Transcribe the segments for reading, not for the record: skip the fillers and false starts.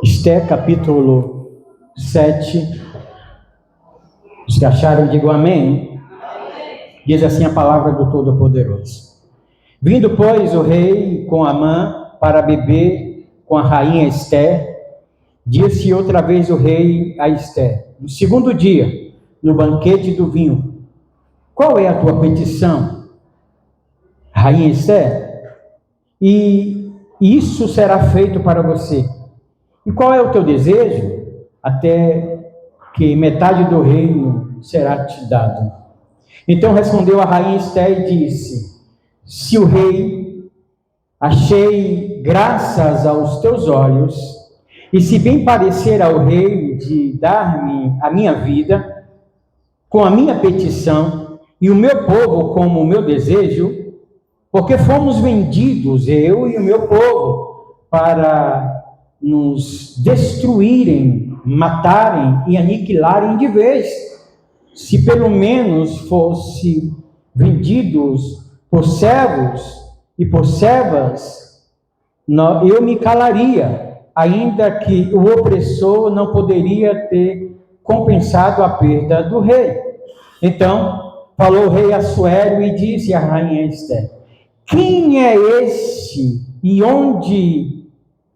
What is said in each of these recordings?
Esté, capítulo 7. Os que acharam, digam amém. Diz assim a palavra do Todo-Poderoso. Vindo, pois, o rei com Amã para beber com a rainha Esté, disse outra vez o rei a Esté, no segundo dia, no banquete do vinho: qual é a tua petição, rainha Esté? E isso será feito para você. E qual é o teu desejo? Até que metade do reino será te dado. Então respondeu a rainha Esté e disse: se o rei, achei graças aos teus olhos, e se bem parecer ao rei de dar-me a minha vida, com a minha petição, e o meu povo como o meu desejo, porque fomos vendidos, eu e o meu povo, para nos destruírem, matarem e aniquilarem de vez. Se pelo menos fosse vendidos por servos e por servas, eu me calaria, ainda que o opressor não poderia ter compensado a perda do rei. Então falou o rei Assuero e disse à rainha Esté: quem é este e onde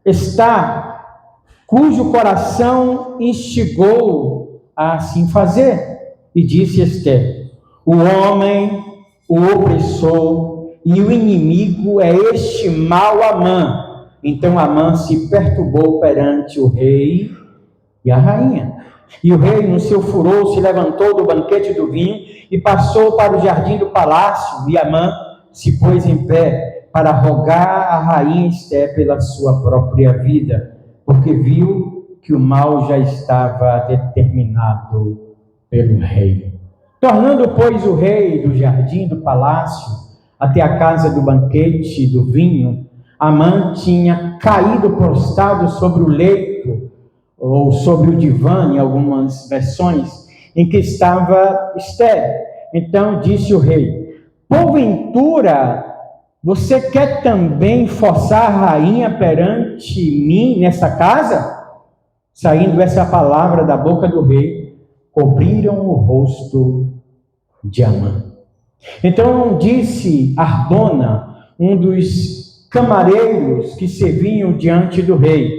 está, cujo coração instigou a assim fazer? E disse Esté: o homem, o opressor e o inimigo é este mau Amã. Então Amã se perturbou perante o rei e a rainha. E o rei, no seu furor, se levantou do banquete do vinho e passou para o jardim do palácio. E Amã se pôs em pé para rogar a rainha Esté pela sua própria vida, porque viu que o mal já estava determinado pelo rei. Tornando, pois, o rei do jardim do palácio até a casa do banquete do vinho, Amã tinha caído prostrado sobre o leito, ou sobre o divã, em algumas versões, em que estava Esté. Então disse o rei: porventura você quer também forçar a rainha perante mim nessa casa? Saindo essa palavra da boca do rei, cobriram o rosto de Amã. Então disse Ardona, um dos camareiros que serviam diante do rei: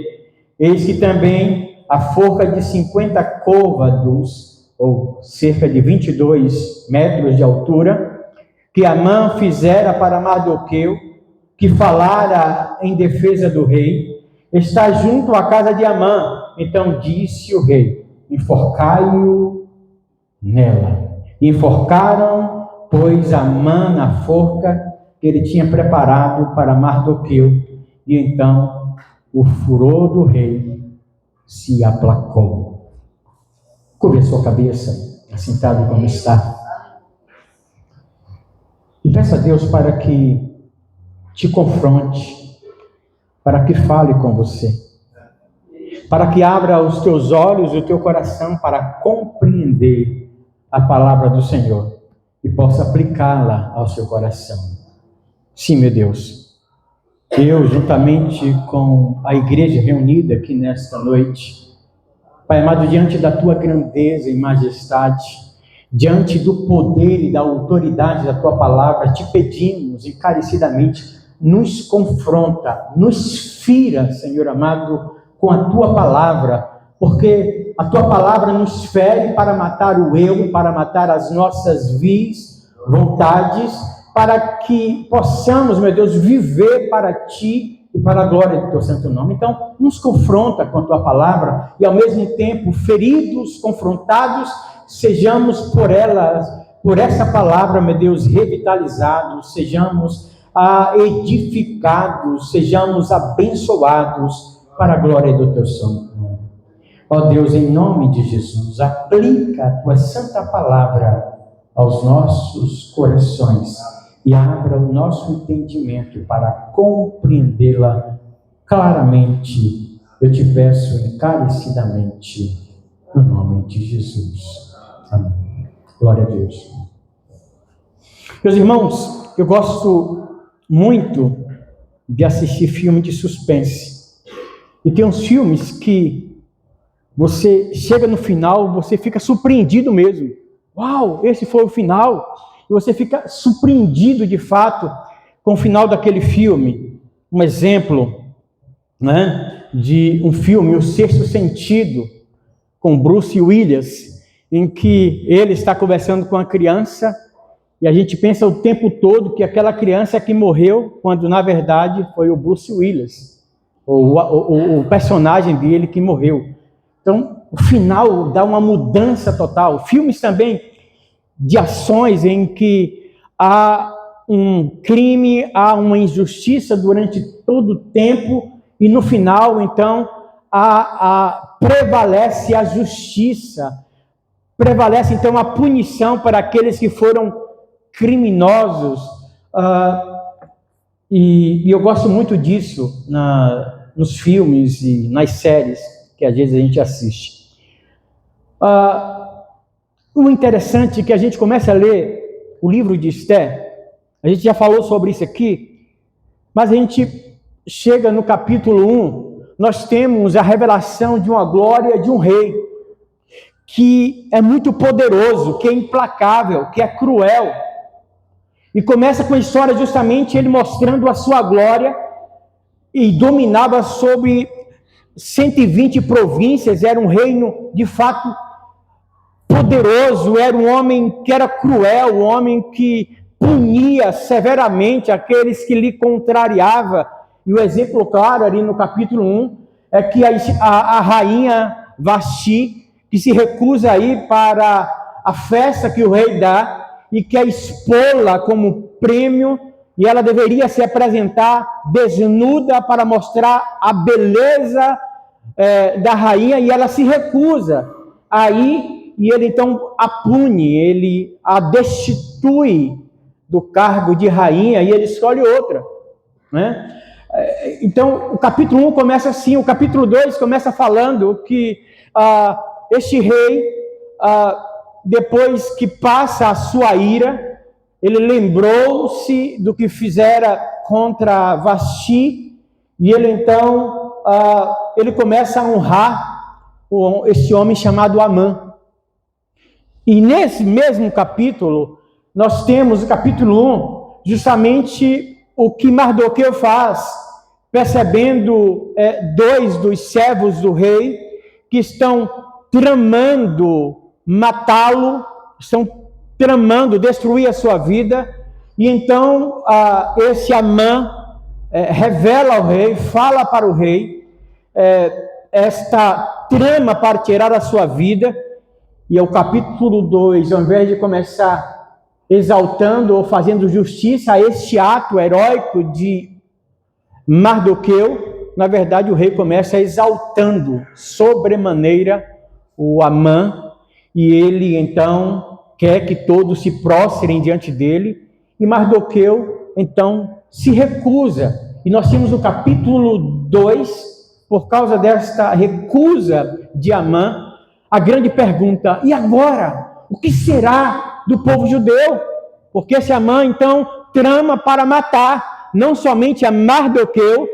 eis que também a forca de 50 côvados, ou cerca de 22 metros de altura, que Amã fizera para Mardoqueu, que falara em defesa do rei, está junto à casa de Amã. Então disse o rei: enforcai-o nela. E enforcaram, pois, Amã na forca que ele tinha preparado para Mardoqueu. E então o furor do rei se aplacou. Cubra a sua cabeça, assentado como está. E peça a Deus para que te confronte, para que fale com você, para que abra os teus olhos e o teu coração para compreender a palavra do Senhor e possa aplicá-la ao seu coração. Sim, meu Deus, eu, juntamente com a igreja reunida aqui nesta noite, Pai amado, diante da tua grandeza e majestade, diante do poder e da autoridade da tua palavra, te pedimos encarecidamente: nos confronta, nos fira, Senhor amado, com a tua palavra, porque a tua palavra nos fere para matar o eu, para matar as nossas vis, vontades, para que possamos, meu Deus, viver para ti e para a glória do teu santo nome. Então, nos confronta com a tua palavra e, ao mesmo tempo, feridos, confrontados, sejamos por elas, por essa palavra, meu Deus, revitalizados, sejamos edificados, sejamos abençoados para a glória do teu santo nome. Ó Deus, em nome de Jesus, aplica a tua santa palavra aos nossos corações e abra o nosso entendimento para compreendê-la claramente. Eu te peço encarecidamente, no nome de Jesus. Amém. Glória a Deus. Meus irmãos, eu gosto muito de assistir filme de suspense. E tem uns filmes que você chega no final, você fica surpreendido mesmo. Uau, esse foi o final. E você fica surpreendido de fato com o final daquele filme. Um exemplo, né, de um filme, O Sexto Sentido, com Bruce Willis, em que ele está conversando com a criança e a gente pensa o tempo todo que aquela criança é que morreu, quando na verdade foi o Bruce Willis, o personagem dele que morreu. Então, o final dá uma mudança total. Filmes também de ações em que há um crime, há uma injustiça durante todo o tempo e no final, então, prevalece a justiça, prevalece então a punição para aqueles que foram criminosos. E eu gosto muito disso nos filmes e nas séries que às vezes a gente assiste. O interessante é que a gente começa a ler o livro de Esther, a gente já falou sobre isso aqui, mas a gente chega no capítulo 1, nós temos a revelação de uma glória de um rei, que é muito poderoso, que é implacável, que é cruel. E começa com a história justamente ele mostrando a sua glória, e dominava sobre 120 províncias, era um reino de fato poderoso, era um homem que era cruel, um homem que punia severamente aqueles que lhe contrariavam. E o exemplo claro ali no capítulo 1 é que a rainha Vasti, que se recusa a ir para a festa que o rei dá e quer expô-la como prêmio, e ela deveria se apresentar desnuda para mostrar a beleza da rainha, e ela se recusa aí, e ele então a pune, ele a destitui do cargo de rainha e ele escolhe outra, né? Então o capítulo 1 começa assim, o capítulo 2 começa falando que este rei, depois que passa a sua ira, ele lembrou-se do que fizera contra Vasti, e ele então ele começa a honrar esse homem chamado Amã. E nesse mesmo capítulo, nós temos o capítulo 1, justamente o que Mardoqueu faz, percebendo dois dos servos do rei que estão tramando matá-lo, estão tramando destruir a sua vida, e então esse Amã revela ao rei, fala para o rei esta trama para tirar a sua vida. E é o capítulo 2, ao invés de começar exaltando ou fazendo justiça a este ato heróico de Mardoqueu, na verdade o rei começa exaltando sobremaneira o Amã, e ele então quer que todos se prostrem diante dele, e Mardoqueu então se recusa. E nós temos no capítulo 2, por causa desta recusa de Amã, a grande pergunta: e agora? O que será do povo judeu? Porque esse Amã, então, trama para matar não somente a Mardoqueu,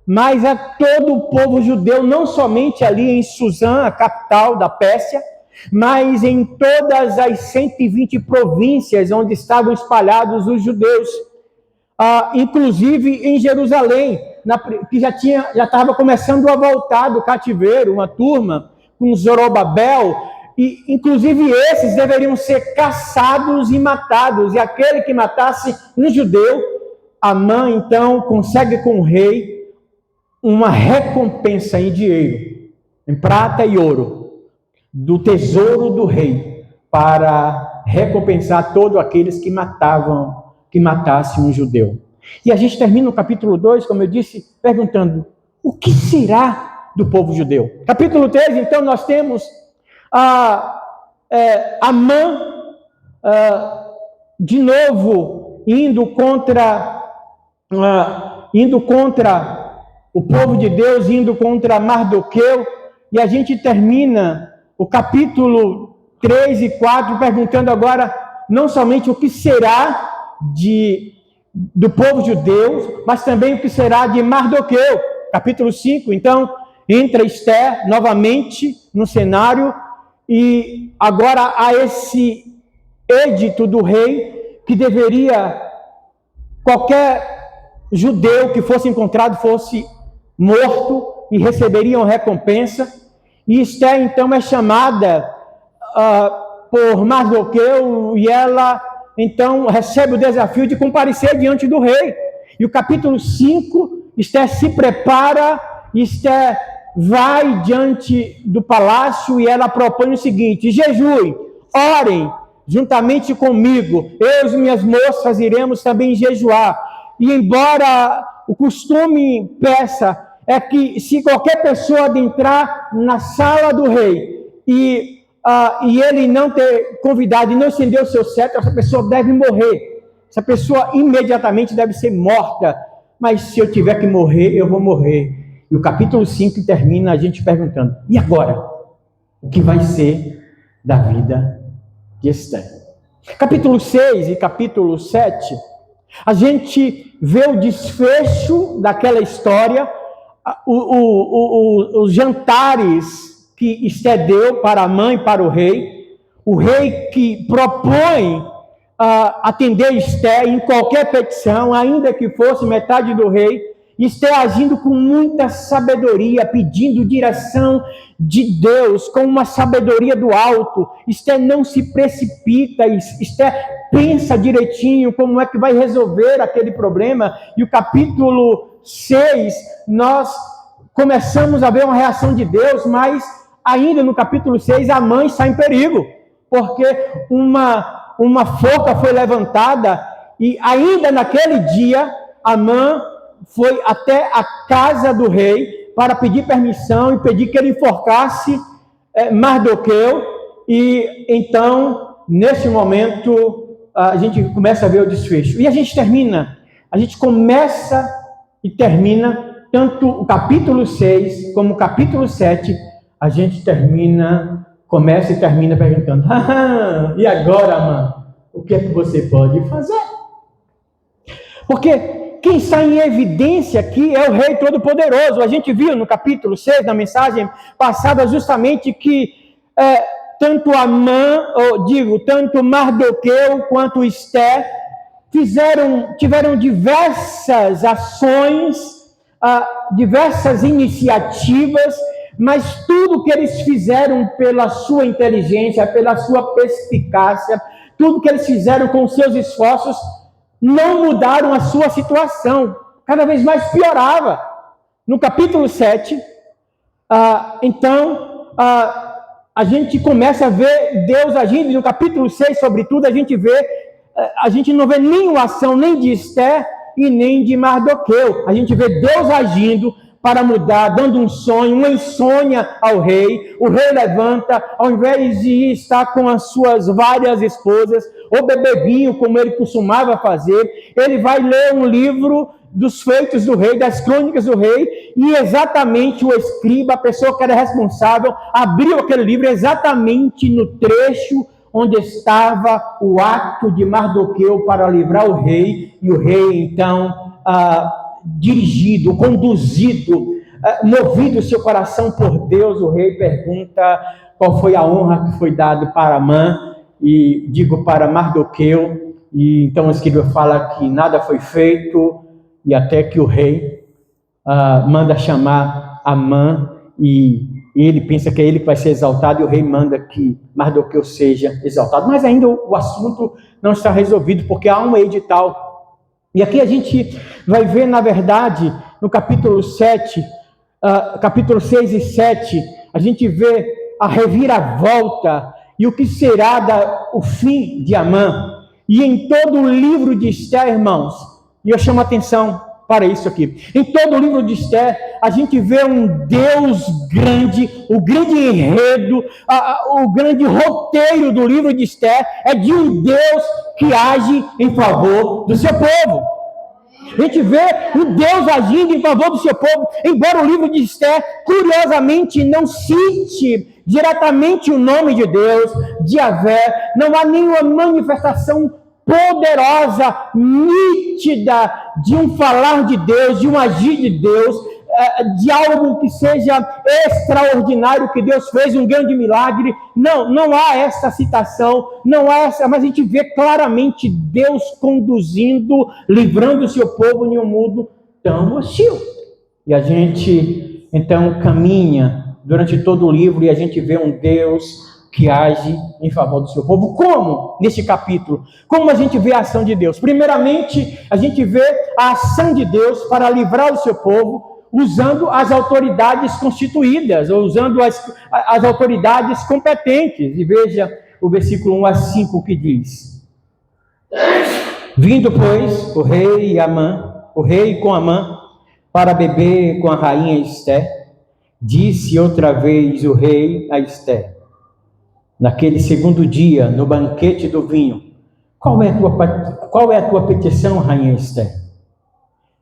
mas a todo o povo judeu, não somente ali em Suzã, a capital da Pérsia, mas em todas as 120 províncias onde estavam espalhados os judeus. Inclusive em Jerusalém, que já estava começando a voltar do cativeiro, uma turma com Zorobabel, e inclusive esses deveriam ser caçados e matados, e aquele que matasse um judeu, Amã então consegue com o rei uma recompensa em dinheiro, em prata e ouro, do tesouro do rei, para recompensar todos aqueles que matassem um judeu. E a gente termina o capítulo 2, como eu disse, perguntando: o que será do povo judeu? Capítulo 3, então, nós temos Amã de novo indo contra o povo de Deus, indo contra Mardoqueu, e a gente termina o capítulo 3 e 4 perguntando agora não somente o que será do povo judeu, mas também o que será de Mardoqueu. Capítulo 5, então, entra Esther novamente no cenário, e agora há esse edito do rei que deveria, qualquer judeu que fosse encontrado fosse morto e receberiam recompensa. E Esther então é chamada por Mardoqueu, e ela então recebe o desafio de comparecer diante do rei. E o capítulo 5, Esther se prepara, Esther vai diante do palácio e ela propõe o seguinte: jejuem, orem juntamente comigo, eu e minhas moças iremos também jejuar. E embora o costume peça é que se qualquer pessoa adentrar na sala do rei e ele não ter convidado e não estender o seu cetro, essa pessoa deve morrer. Essa pessoa imediatamente deve ser morta. Mas se eu tiver que morrer, eu vou morrer. E o capítulo 5 termina a gente perguntando: e agora? O que vai ser da vida de Esther? Capítulo 6 e capítulo 7, a gente vê o desfecho daquela história, os jantares que Esther deu para a mãe e para o rei que propõe atender Esther em qualquer petição, ainda que fosse metade do rei. Esther agindo com muita sabedoria, pedindo direção de Deus, com uma sabedoria do alto. Esther não se precipita, Esther pensa direitinho como é que vai resolver aquele problema. E o capítulo 6, nós começamos a ver uma reação de Deus, mas ainda no capítulo 6 a mãe está em perigo, porque uma forca foi levantada, e ainda naquele dia a mãe foi até a casa do rei para pedir permissão e pedir que ele enforcasse Mardoqueu. E então, nesse momento, a gente começa a ver o desfecho. E a gente começa e termina, tanto o capítulo 6 como o capítulo 7, a gente começa e termina perguntando: e agora, mãe, o que é que você pode fazer? Porque quem está em evidência aqui é o Rei Todo-Poderoso. A gente viu no capítulo 6, na mensagem passada, justamente que tanto tanto Mardoqueu quanto Esther tiveram diversas ações, diversas iniciativas, mas tudo que eles fizeram pela sua inteligência, pela sua perspicácia, tudo que eles fizeram com seus esforços, não mudaram a sua situação, cada vez mais piorava. No capítulo 7, então, a gente começa a ver Deus agindo. No capítulo 6, sobretudo, a gente não vê nenhuma ação nem de Esther e nem de Mardoqueu. A gente vê Deus agindo para mudar, dando um sonho, uma insônia ao rei. O rei levanta, ao invés de estar com as suas várias esposas, ou beber vinho, como ele costumava fazer, ele vai ler um livro dos feitos do rei, das crônicas do rei, e exatamente o escriba, a pessoa que era responsável, abriu aquele livro exatamente no trecho onde estava o ato de Mardoqueu para livrar o rei, e o rei então dirigido, conduzido, movido o seu coração por Deus, o rei pergunta qual foi a honra que foi dada para Amã, e digo para Mardoqueu, e então o escriba fala que nada foi feito, e até que o rei manda chamar Amã, e ele pensa que é ele que vai ser exaltado, e o rei manda que Mardoqueu seja exaltado, mas ainda o assunto não está resolvido, porque há um edital. E aqui a gente vai ver, na verdade, no capítulo 7, capítulo 6 e 7, a gente vê a reviravolta e o que será o fim de Amã. E em todo o livro de Esther, irmãos, e eu chamo a atenção para isso aqui, em todo o livro de Esther, a gente vê um Deus grande, o grande enredo, o grande roteiro do livro de Esther é de um Deus que age em favor do seu povo. A gente vê o Deus agindo em favor do seu povo, embora o livro de Esther, curiosamente, não cite diretamente o nome de Deus, de Yahvé, não há nenhuma manifestação poderosa, nítida, de um falar de Deus, de um agir de Deus. de algo que seja extraordinário, que Deus fez um grande milagre. Não há essa citação, não há essa, mas a gente vê claramente Deus conduzindo, livrando o seu povo em um mundo tão hostil. E a gente, então, caminha durante todo o livro e a gente vê um Deus que age em favor do seu povo. Como? Neste capítulo. Como a gente vê a ação de Deus? Primeiramente, a gente vê a ação de Deus para livrar o seu povo, usando as autoridades constituídas, ou usando as autoridades competentes. E veja o versículo 1 a 5 que diz: Vindo, pois, o rei com Amã, para beber com a rainha Esté, disse outra vez o rei a Esté, naquele segundo dia, no banquete do vinho: qual é a tua petição, rainha Esté?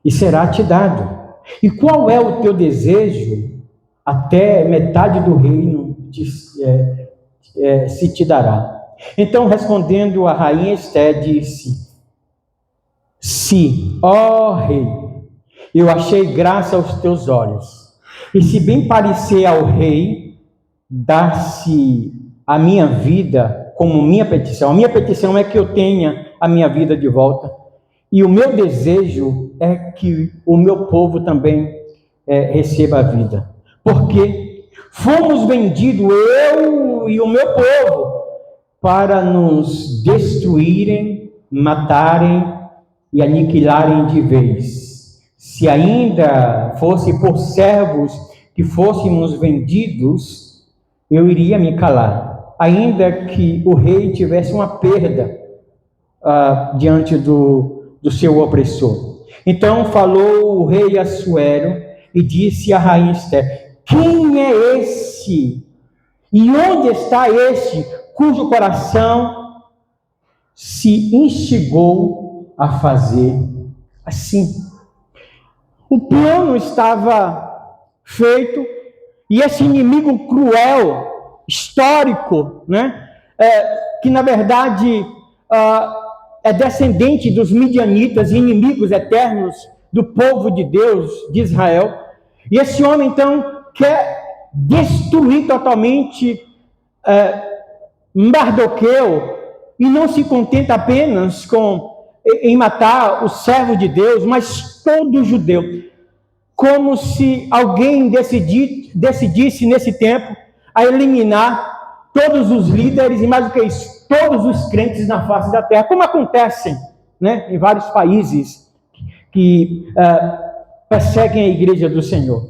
E será-te dado. E qual é o teu desejo? Até metade do reino se te dará. Então, respondendo a rainha Esté, disse: Se, ó rei, eu achei graça aos teus olhos, e se bem parecer ao rei, dar-se a minha vida como minha petição. A minha petição é que eu tenha a minha vida de volta. E o meu desejo é que o meu povo também receba a vida. Porque fomos vendidos, eu e o meu povo, para nos destruírem, matarem e aniquilarem de vez. Se ainda fosse por servos que fôssemos vendidos, eu iria me calar, ainda que o rei tivesse uma perda diante do seu opressor. Então falou o rei Assuero e disse à rainha Esté: quem é esse? E onde está este cujo coração se instigou a fazer assim? O plano estava feito, e esse inimigo cruel, histórico, né, que na verdade é descendente dos midianitas, inimigos eternos do povo de Deus, de Israel. E esse homem, então, quer destruir totalmente Mardoqueu, e não se contenta apenas em matar o servo de Deus, mas todo judeu. Como se alguém decidisse nesse tempo a eliminar todos os líderes e, mais do que isso, todos os crentes na face da terra, como acontece, né, em vários países que perseguem a igreja do Senhor.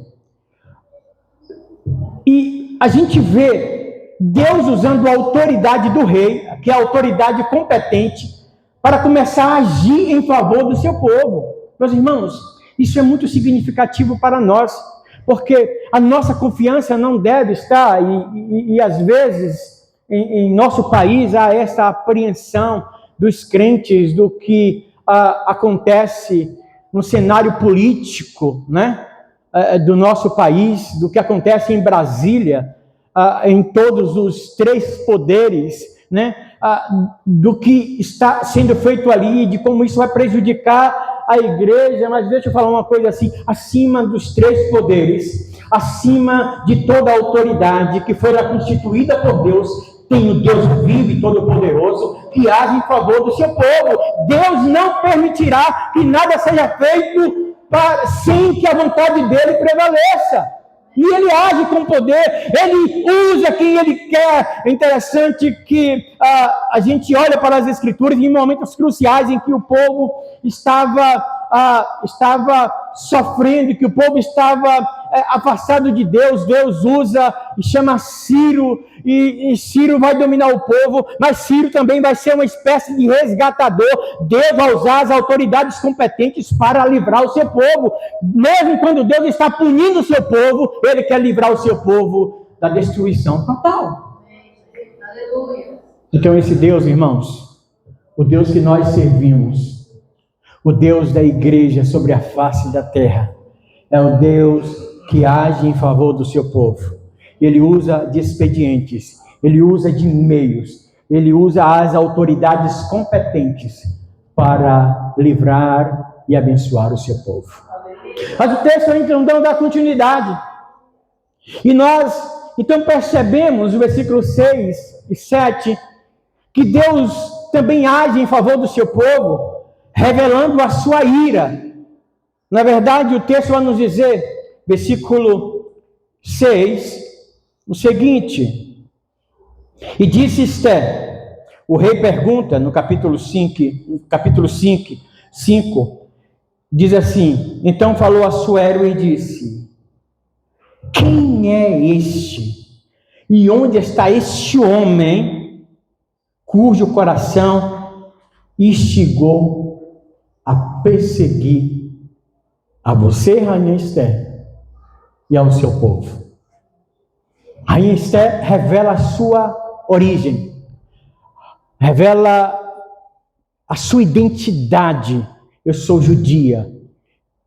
E a gente vê Deus usando a autoridade do rei, que é a autoridade competente, para começar a agir em favor do seu povo. Meus irmãos, isso é muito significativo para nós, porque a nossa confiança não deve estar, e às vezes em nosso país há essa apreensão dos crentes do que acontece no cenário político, né, do nosso país, do que acontece em Brasília, em todos os três poderes, né, do que está sendo feito ali, de como isso vai prejudicar a igreja. Mas deixa eu falar uma coisa assim: acima dos três poderes, acima de toda a autoridade que foi constituída por Deus, tem o Deus vivo e todo-poderoso que age em favor do seu povo. Deus não permitirá que nada seja feito sem que a vontade dele prevaleça. E ele age com poder, ele usa quem ele quer. É interessante que a gente olha para as Escrituras em momentos cruciais em que o povo estava sofrendo, que o povo estava afastado de Deus. Deus usa e chama Ciro, e Ciro vai dominar o povo, mas Ciro também vai ser uma espécie de resgatador. Deus vai usar as autoridades competentes para livrar o seu povo. Mesmo quando Deus está punindo o seu povo, ele quer livrar o seu povo da destruição total. Então esse Deus, irmãos, o Deus que nós servimos, o Deus da igreja sobre a face da terra, é o Deus que age em favor do seu povo. Ele usa de expedientes, ele usa de meios, ele usa as autoridades competentes para livrar e abençoar o seu povo. Mas o texto então não dá continuidade. E nós, então, percebemos no versículo 6 e 7, que Deus também age em favor do seu povo, revelando a sua ira. Na verdade, o texto vai nos dizer, versículo 6, o seguinte: e disse Esther, o rei pergunta no capítulo 5, diz assim: então falou Assuero e disse: quem é este? E onde está este homem cujo coração instigou a perseguir a você, rainha Esther, e ao seu povo? Rainha Esther revela a sua origem, revela a sua identidade. Eu sou judia,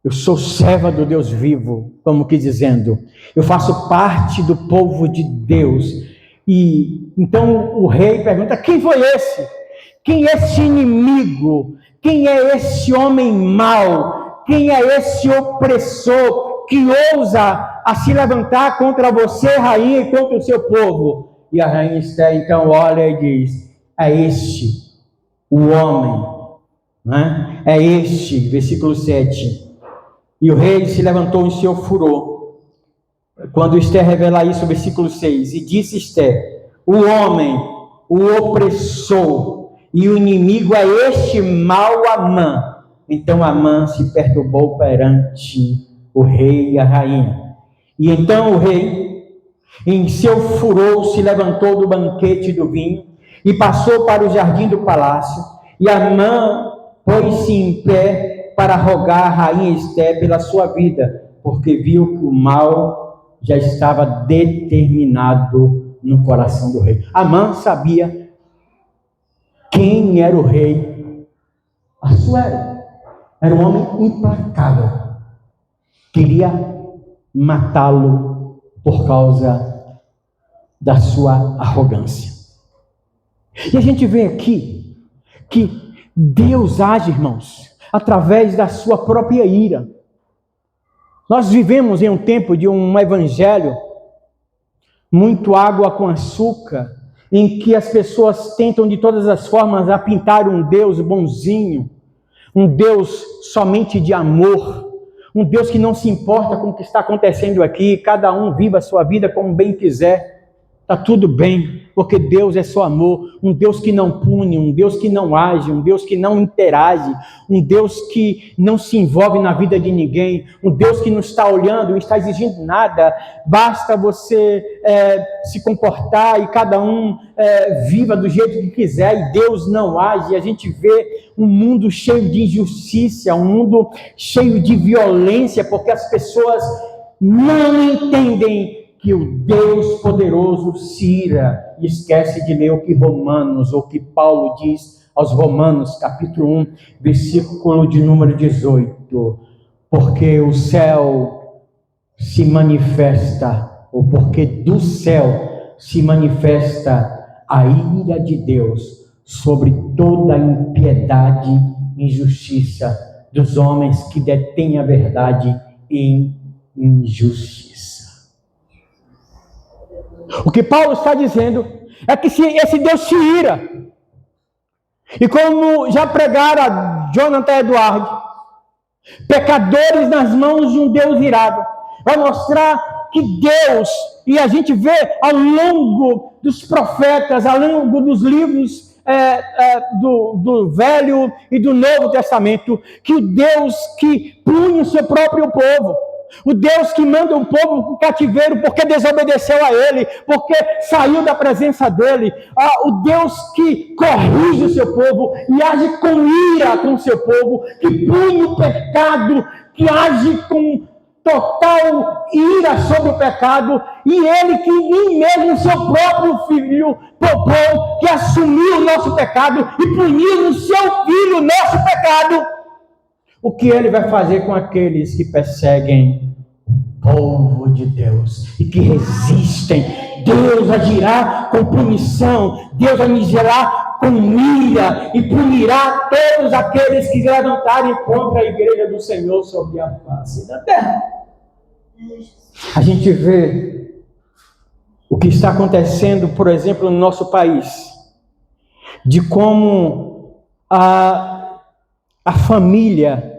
eu sou serva do Deus vivo, como que dizendo, eu faço parte do povo de Deus. E então o rei pergunta: quem foi esse? Quem é esse inimigo? Quem é esse homem mau? Quem é esse opressor que ousa a se levantar contra você, rainha, e contra o seu povo? E a rainha Esther então olha e diz: é este o homem, né? É este, versículo 7. E o rei se levantou em seu furor. Quando Esther revela isso, versículo 6, e disse Esther: o homem, o opressor e o inimigo é este mau Amã. Então Amã se perturbou perante o rei e a rainha. E então o rei, em seu furor, se levantou do banquete do vinho e passou para o jardim do palácio. E Amã pôs-se em pé para rogar a rainha Esther pela sua vida, porque viu que o mal já estava determinado no coração do rei. Amã sabia quem era o rei Assuero. Era um homem implacável. Queria matá-lo por causa da sua arrogância. E a gente vê aqui que Deus age, irmãos, através da sua própria ira. Nós vivemos em um tempo de um evangelho muito água com açúcar, em que as pessoas tentam de todas as formas a pintar um Deus bonzinho, um Deus somente de amor, um Deus que não se importa com o que está acontecendo aqui, cada um viva a sua vida como bem quiser, está tudo bem, porque Deus é só amor, um Deus que não pune, um Deus que não age, um Deus que não interage, um Deus que não se envolve na vida de ninguém, um Deus que não está olhando, não está exigindo nada, basta você se comportar e cada um viva do jeito que quiser, e Deus não age. A gente vê um mundo cheio de injustiça, um mundo cheio de violência, porque as pessoas não entendem que o Deus poderoso se ira e esquece de ler o que Romanos, ou que Paulo diz aos Romanos, capítulo 1, versículo de número 18. Porque o céu se manifesta, ou porque do céu se manifesta a ira de Deus sobre toda a impiedade e injustiça dos homens que detêm a verdade em injustiça. O que Paulo está dizendo é que esse Deus se ira. E como já pregara Jonathan Edwards, pecadores nas mãos de um Deus irado, vai mostrar que Deus, e a gente vê ao longo dos profetas, ao longo dos livros do Velho e do Novo Testamento, que o Deus que pune o seu próprio povo, o Deus que manda um povo para o cativeiro porque desobedeceu a Ele, porque saiu da presença dEle, o Deus que corrige o seu povo e age com ira com o seu povo, que pune o pecado, que age com total ira sobre o pecado, e Ele que nem mesmo o seu próprio Filho poupou, que assumiu o nosso pecado e puniu no seu Filho o nosso pecado. O que Ele vai fazer com aqueles que perseguem o povo de Deus e que resistem Deus agirá com punição, Deus agirá com ira e punirá todos aqueles que se levantarem contra a igreja do Senhor sobre a face da terra. A gente vê o que está acontecendo, por exemplo, no nosso país, de como a família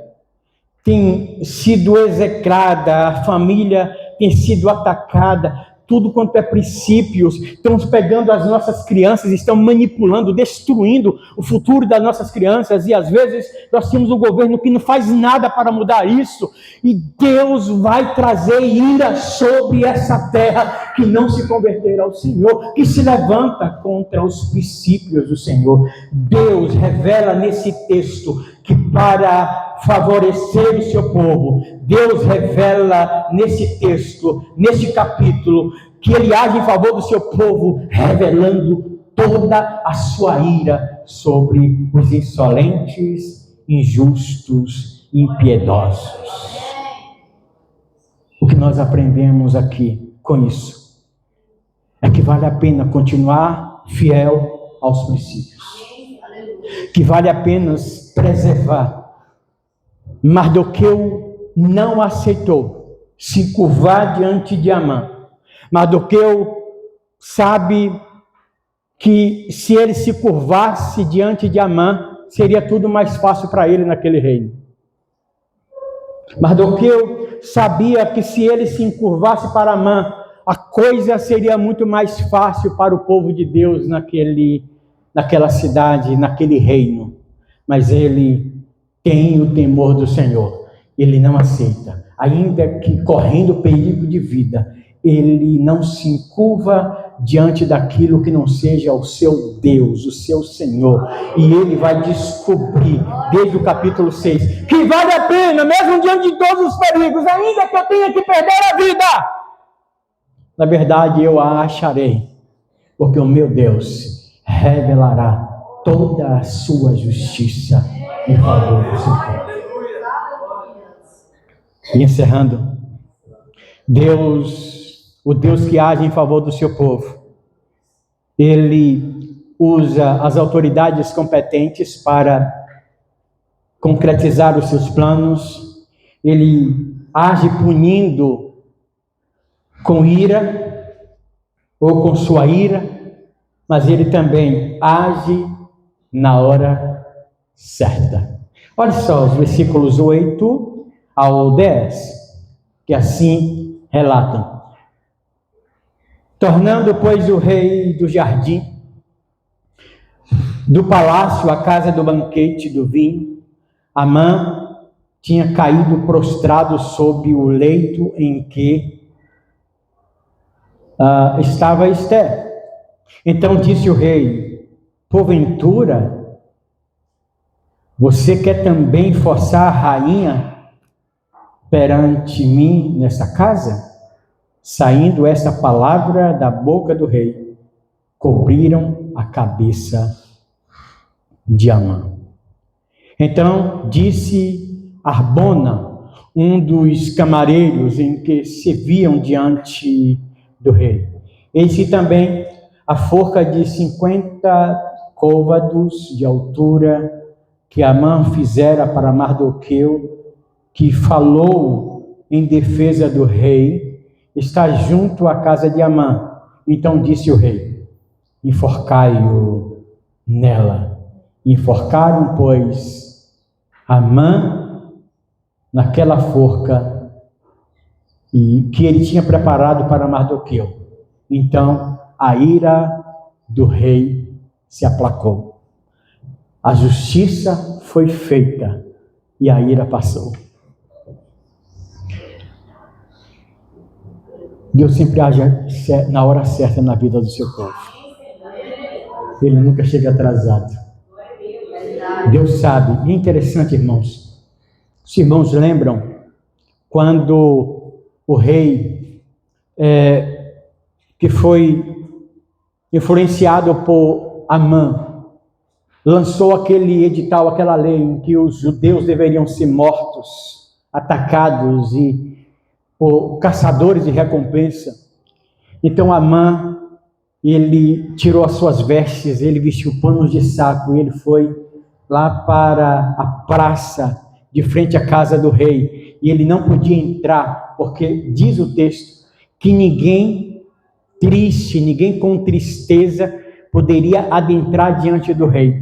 tem sido execrada, a família tem sido atacada, tudo quanto é princípios, estão pegando as nossas crianças, estão manipulando, destruindo o futuro das nossas crianças, e às vezes nós temos um governo que não faz nada para mudar isso, e Deus vai trazer ira sobre essa terra que não se converter ao Senhor, que se levanta contra os princípios do Senhor. Deus revela nesse texto que para favorecer o seu povo, Deus revela nesse texto, neste capítulo, que Ele age em favor do seu povo, revelando toda a sua ira sobre os insolentes, injustos e impiedosos. O que nós aprendemos aqui com isso é que vale a pena continuar fiel aos princípios, que vale a pena preservar. Mardoqueu não aceitou se curvar diante de Amã. Mardoqueu sabe que se ele se curvasse diante de Amã, seria tudo mais fácil para ele naquele reino. Mardoqueu sabia que se ele se encurvasse para Amã, a coisa seria muito mais fácil para o povo de Deus naquela cidade, naquele reino. Mas ele tem o temor do Senhor. Ele não aceita. Ainda que correndo perigo de vida, ele não se encurva diante daquilo que não seja o seu Deus, o seu Senhor. E ele vai descobrir, desde o capítulo 6, que vale a pena, mesmo diante de todos os perigos, ainda que eu tenha que perder a vida, na verdade eu a acharei, porque o meu Deus revelará toda a sua justiça em favor do seu povo. E encerrando, Deus, o Deus que age em favor do seu povo, Ele usa as autoridades competentes para concretizar os seus planos. Ele age punindo com ira ou com sua ira, mas Ele também age na hora certa. Olha só os versículos 8 ao 10, que assim relatam. Tornando, pois, o rei do jardim, do palácio, a casa do banquete do vinho, Amã tinha caído prostrado sob o leito em que estava Ester. Então disse o rei: porventura, você quer também forçar a rainha perante mim nessa casa? Saindo essa palavra da boca do rei, cobriram a cabeça de Amã. Então disse Arbona, um dos camareiros em que serviam diante do rei: eis também a forca de 50 côvados de altura que Amã fizera para Mardoqueu, que falou em defesa do rei, está junto à casa de Amã. Então disse o rei: enforcai-o nela. Enforcaram, pois, Amã naquela forca e que ele tinha preparado para Mardoqueu. Então a ira do rei se aplacou. A justiça foi feita e a ira passou. Deus sempre age na hora certa na vida do seu povo. Ele nunca chega atrasado. Deus sabe. E é interessante, irmãos. Os irmãos lembram quando o rei, que foi influenciado por Amã, lançou aquele edital, aquela lei em que os judeus deveriam ser mortos, atacados e por caçadores de recompensa. Então Amã ele tirou as suas vestes, ele vestiu panos de saco e ele foi lá para a praça de frente à casa do rei. E ele não podia entrar, porque diz o texto que ninguém triste, ninguém com tristeza poderia adentrar diante do rei.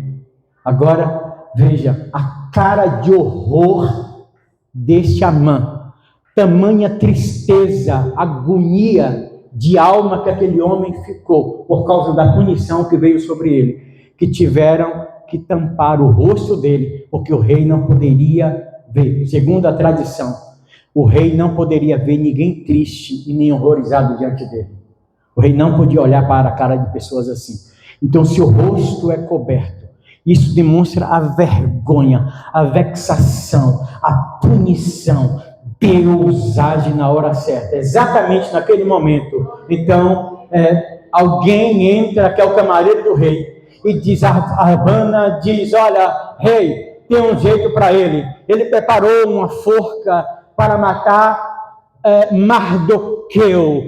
Agora, veja, a cara de horror deste Amã, tamanha tristeza, agonia de alma que aquele homem ficou, por causa da punição que veio sobre ele, que tiveram que tampar o rosto dele, porque o rei não poderia ver. Segundo a tradição, o rei não poderia ver ninguém triste e nem horrorizado diante dele. O rei não podia olhar para a cara de pessoas assim. Então, se o rosto é coberto, isso demonstra a vergonha, a vexação, a punição. Deus age na hora certa, exatamente naquele momento. Então, alguém entra, que é o camareiro do rei, e diz, Abana diz, olha, rei, tem um jeito para ele. Ele preparou uma forca para matar Mardoqueu,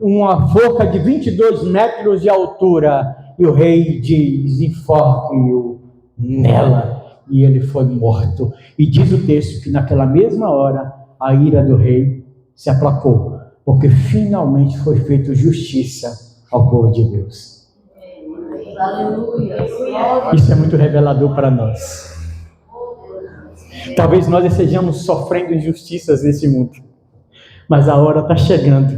uma forca de 22 metros de altura, e o rei diz, enforque-o nela, e ele foi morto. E diz o texto que naquela mesma hora, a ira do rei se aplacou, porque finalmente foi feita justiça ao povo de Deus. Isso é muito revelador para nós. Talvez nós estejamos sofrendo injustiças nesse mundo, mas a hora está chegando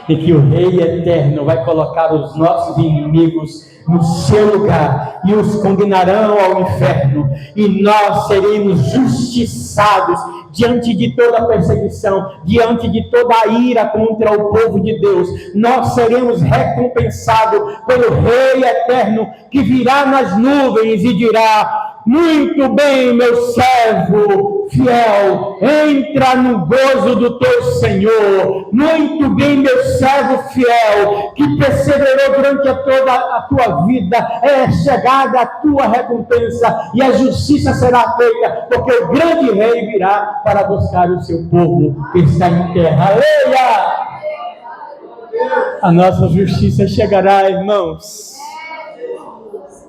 em que o Rei Eterno vai colocar os nossos inimigos no seu lugar e os condenarão ao inferno, e nós seremos justiçados diante de toda a perseguição, diante de toda a ira contra o povo de Deus. Nós seremos recompensados pelo Rei Eterno, que virá nas nuvens e dirá: muito bem, meu servo fiel, entra no gozo do teu Senhor. Muito bem, meu servo fiel, que perseverou durante toda a tua vida. É chegada a tua recompensa, e a justiça será feita, porque o grande rei virá para buscar o seu povo que está em terra. Aleluia! A nossa justiça chegará, irmãos.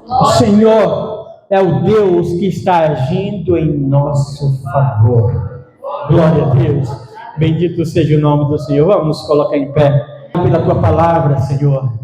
O Senhor é o Deus que está agindo em nosso favor. Glória a Deus. Bendito seja o nome do Senhor. Vamos colocar em pé pela tua palavra, Senhor.